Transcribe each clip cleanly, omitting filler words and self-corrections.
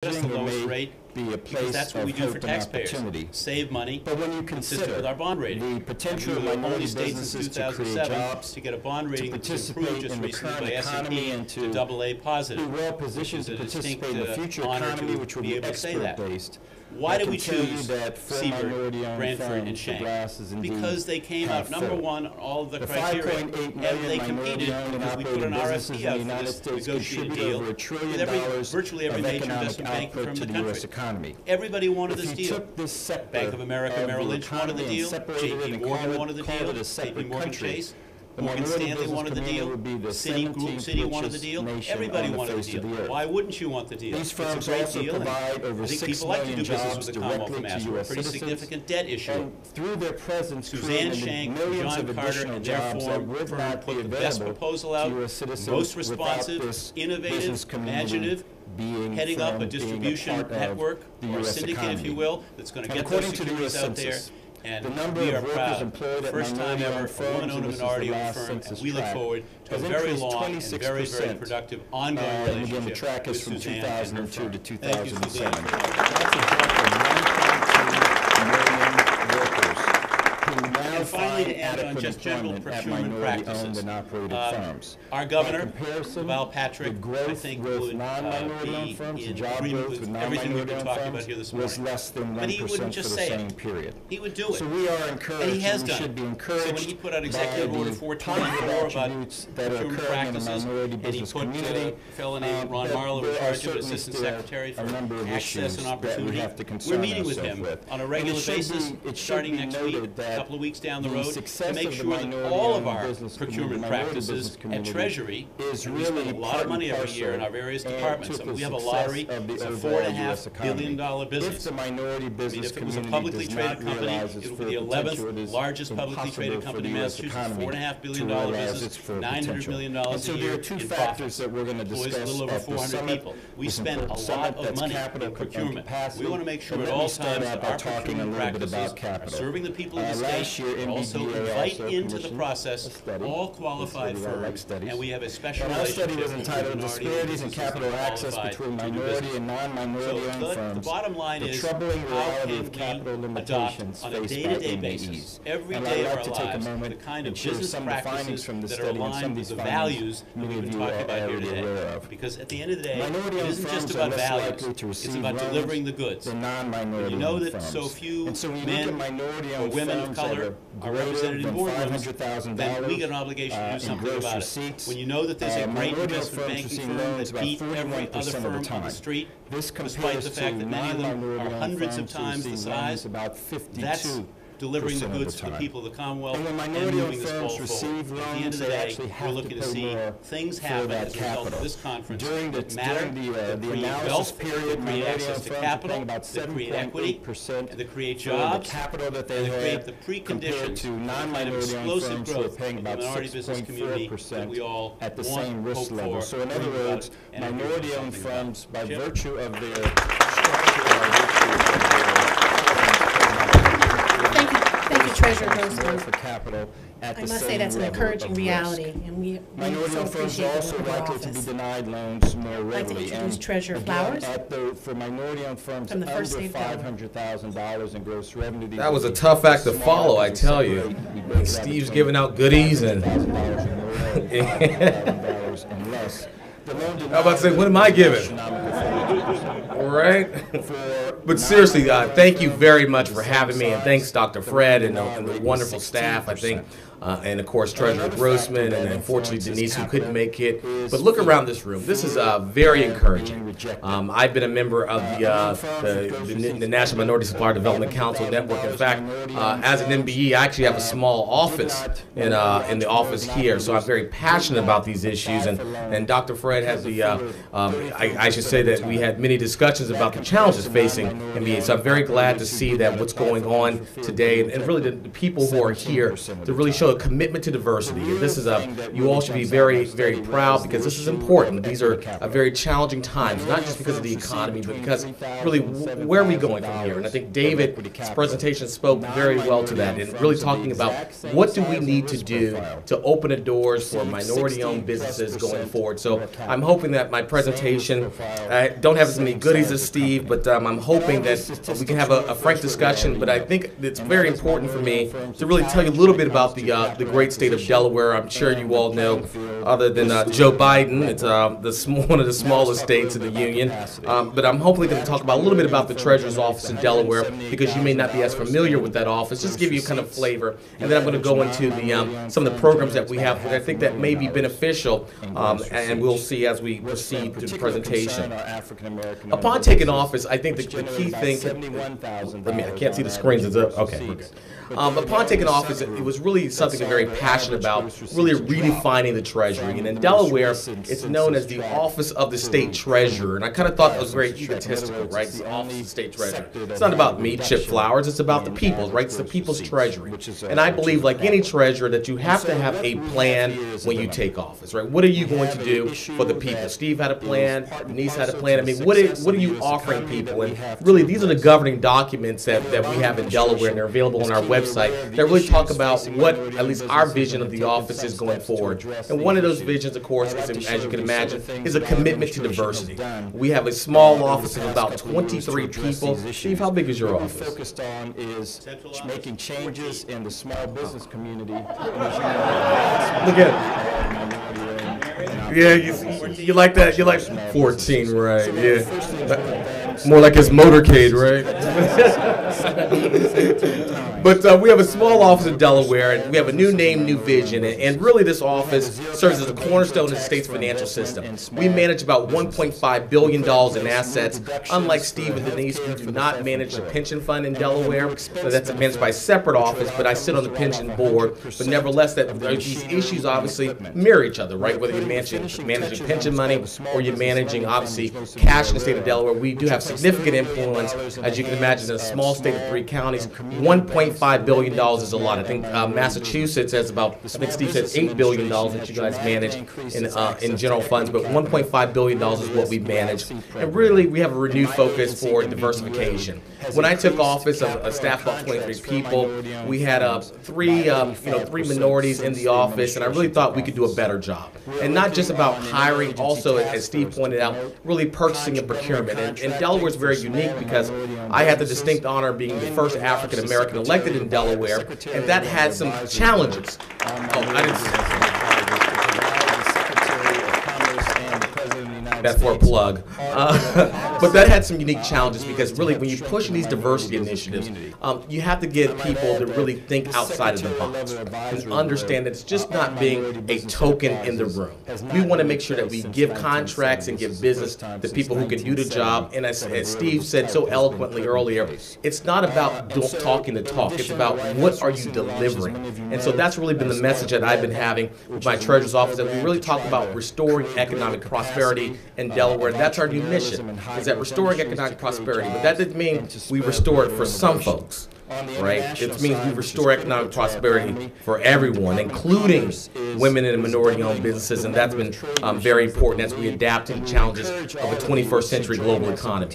us the lowest rate be a because that's what we do for taxpayers. Save money, but when you consistent with our bond rating. The potential we were one of the minority states in businesses to create 2007 jobs, to get a bond rating to that was participate improved just in the recently current by economy S&P and to AA positive, be well positioned to participate in the future economy, which will be export-based. Why did we choose Seabird, Brantford, and Shank? Because they came out #1 on all of the criteria, and they competed because we put an RFP out for this negotiated deal with virtually every major investment banking firm in the country. Everybody wanted this deal. Bank of America, Merrill Lynch wanted the deal. J.P. Morgan wanted the deal. J.P. Morgan Chase. Morgan Stanley wanted the deal. Citi wanted the deal. Everybody wanted the deal. Why wouldn't you want the deal? These firms also provide over 6 million jobs directly to U.S. Pretty significant debt issue. And through their presence, Suzanne Shank, John Carter, and their firm put the best proposal out, most responsive, innovative, imaginative, heading up a distribution network, or a syndicate, if you will, that's going to get those securities out there. And we are proud, first time ever, a woman-owned minority-owned firm, and we look forward to a very long and very, very productive ongoing relationship with Suzanne and her firm. Thank you, Suzanne. And finally, to end on just general procurement practices, our governor, Val Patrick, I think would be in agreement with everything we've been talking about here this morning. But he wouldn't just say it. He would do it. And he has done it. So when he put out Executive Order 424 about procurement practices, and he put a fellow named Ron Marlowe in charge of Assistant Secretary for Access and Opportunity, we're meeting with him on a regular basis, starting next week, a couple of weeks down the road, to make sure that all of our procurement practices at Treasury, and we spend a lot of money every year in our various departments. I mean, we have a lottery, it's a $4.5 billion business. I mean, if it was a publicly traded company, it would be the 11th largest publicly traded company in Massachusetts, $4.5 billion business, $900 million a year in profits, employs a little over 400 people. We spend a lot of money in procurement. We want to make sure at all times that our procurement practices are serving the people of the state, also invite into the process all qualified firms, and we have a special relationship with disparities in capital access between minority and non-minority owned firms. The bottom line is, how can we adopt on a day-to-day basis, every day of our lives, the kind of business practices that are aligned with the values that we've been talking about here today? Because at the end of the day, it isn't just about values, it's about delivering the goods. When you know that so few men or women of color are represented in boardrooms, then we get an obligation to do something about it. When you know that there's a great investment banking firm that beat every other firm on the street, despite the fact that many of them are hundreds of times the size, that's delivering the goods to the people of the Commonwealth and moving this ball forward. At the end of the day, we're looking to see things happen as a result of this conference that matter, that create wealth, that create access to capital, that create equity, and that create jobs, and that create the preconditions for the kind of explosive growth in the minority business community that we all want, hope for. So in other words, minority-owned firms, by virtue of their structure, Thank you, Treasurer Grossman. For capital at I must say that's an encouraging reality, and we so appreciate are also likely to be denied loans more readily. I'd like to introduce Treasurer Flowers. For minority-owned firms from the under $500,000 in gross revenue. That was a tough act to follow, I tell you. Steve's giving out goodies and. How about to say, what am I giving? Right? But seriously, thank you very much for having me, and thanks Dr. Fred and the wonderful staff, I think, and of course Treasurer Grossman, and unfortunately Denise, who couldn't make it. But look around this room. This is very encouraging. I've been a member of the National Minority Supplier Development Council Network. In fact, as an MBE, I actually have a small office in the office here, so I'm very passionate about these issues. And Dr. Fred has the, I should say that we had many discussions about the challenges facing MBA. So I'm very glad to see that what's going on today, and really the people who are here to really show a commitment to diversity. And this is you all should be very, very proud, because this is important. These are very challenging times, not just because of the economy, but because really where are we going from here? And I think David's presentation spoke very well to that, and really talking about what do we need to do to open the doors for minority-owned businesses going forward. So I'm hoping that my presentation, I don't have as many goodies as Steve, but I'm hoping that we can have a frank discussion. But I think it's very important for me to really tell you a little bit about the great state of Delaware. I'm sure you all know, other than Joe Biden, it's one of the smallest states in the union. But I'm hopefully going to talk about a little bit about the Treasurer's Office in Delaware, because you may not be as familiar with that office. Just to give you kind of flavor, and then I'm going to go into some of the programs that we have that I think that may be beneficial, and we'll see as we proceed through the presentation. Upon taking office, I think the key thing. I can't see the screens. Okay, we're good. Upon taking office, it was really something I'm very passionate about, really redefining the Treasury. And in Delaware, it's known as the Office of the State Treasurer. And I kind of thought that was very egotistical, right? The Office of the State Treasurer. It's not about me, Chip Flowers. It's about the people, right? It's the people's treasury. And I believe, like any treasurer, that you have to have a plan when you take office, right? What are you going to do for the people? Steve had a plan. Denise had a plan. I mean, what are you offering people? And really, these are the governing documents that we have in Delaware, and they're available on our website, that really talk about what at least our vision of the office is going forward. And one of those visions, of course, is, as you can imagine, is a commitment to diversity. We have a small office of about 23 people. Steve, how big is your office? What we're focused on is making changes in the small business community. Look at it. Yeah, you like that? You like 14, right? Yeah. More like his motorcade, right? But we have a small office in Delaware, and we have a new name, new vision, and really this office serves as a cornerstone of the state's financial system. We manage about $1.5 billion in assets. Unlike Steve and Denise, we do not manage the pension fund in Delaware. So that's managed by a separate office, but I sit on the pension board. But nevertheless, these issues obviously mirror each other, right? Whether you're managing pension money or you're managing, obviously, cash in the state of Delaware, we do have significant influence, as you can imagine, in a small state of 3 counties. $1.5 billion is a lot. I think Massachusetts has about, I think Steve said $8 billion that you guys manage in general funds, but $1.5 billion is what we manage. And really, we have a renewed focus for diversification. When I took office, a staff of 23 people, we had three minorities in the office, and I really thought we could do a better job. And not just about hiring, also, as Steve pointed out, really purchasing and procurement. And Delaware is very unique because I had the distinct honor of being the first African American elected in Delaware, and that had some challenges. I didn't see that for a plug. But that had some unique challenges, because really when you push these diversity initiatives, you have to get people to really think outside of the box and understand that it's just not being a token in the room. We want to make sure that we give contracts and give business to people who can do the job. And as Steve said so eloquently earlier, it's not about talking the talk. It's about what are you delivering. And so that's really been the message that I've been having with my Treasurer's Office, that we really talk about restoring economic prosperity in Delaware. That's our new mission, is that restoring economic prosperity. But that doesn't mean we restore it for some folks, right? It means we restore economic prosperity for everyone, including women and minority-owned businesses, and that's been very important as we adapt to the challenges of a 21st century global economy.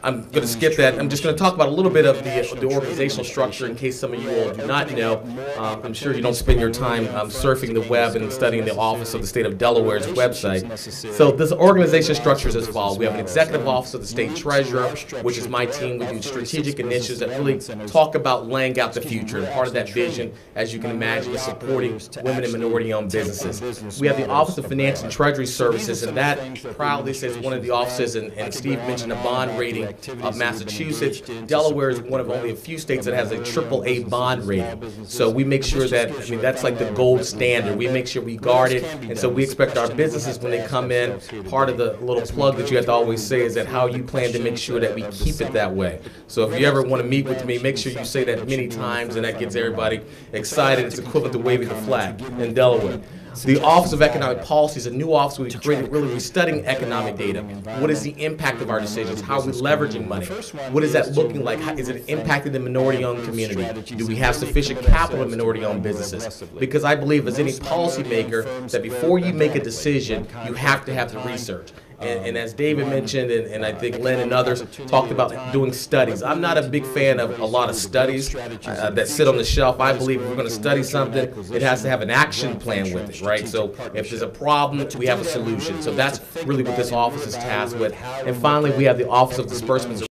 I'm going to skip that. I'm just going to talk about a little bit of the organizational structure in case some of you all do not know. I'm sure you don't spend your time surfing the web and studying the Office of the State of Delaware's website. So this organization structure is as follows. We have an executive office of the state treasurer, which is my team. We do strategic initiatives that really talk about laying out the future. And part of that vision, as you can imagine, is supporting women and minority-owned businesses. We have the Office of Finance and Treasury Services, and that proudly says one of the offices, and Steve mentioned the bond rating of Massachusetts. Delaware is one of only a few states that has a AAA bond rating. So we make sure that, I mean, that's like the gold standard. We make sure we guard it, and so we expect our businesses, when they come in, part of the little plug that you have to always say is that how you plan to make sure that we keep it that way. So if you ever want to meet with me, make sure you say that many times, and that gets everybody excited. It's equivalent to waving the flag in Delaware. The Office of Economic Policy is a new office we created. Really, we're studying economic data. What is the impact of our decisions? How are we leveraging money? What is that looking like? How, is it impacting the minority-owned community? Do we have sufficient capital in minority-owned businesses? Because I believe, as any policymaker, that before you make a decision, you have to have the research. And as David mentioned, and I think Len and others talked about doing studies. I'm not a big fan of a lot of studies that sit on the shelf. I believe if we're going to study something, it has to have an action plan with it, right? So if there's a problem, we have a solution. So that's really what this office is tasked with. And finally, we have the Office of Disbursements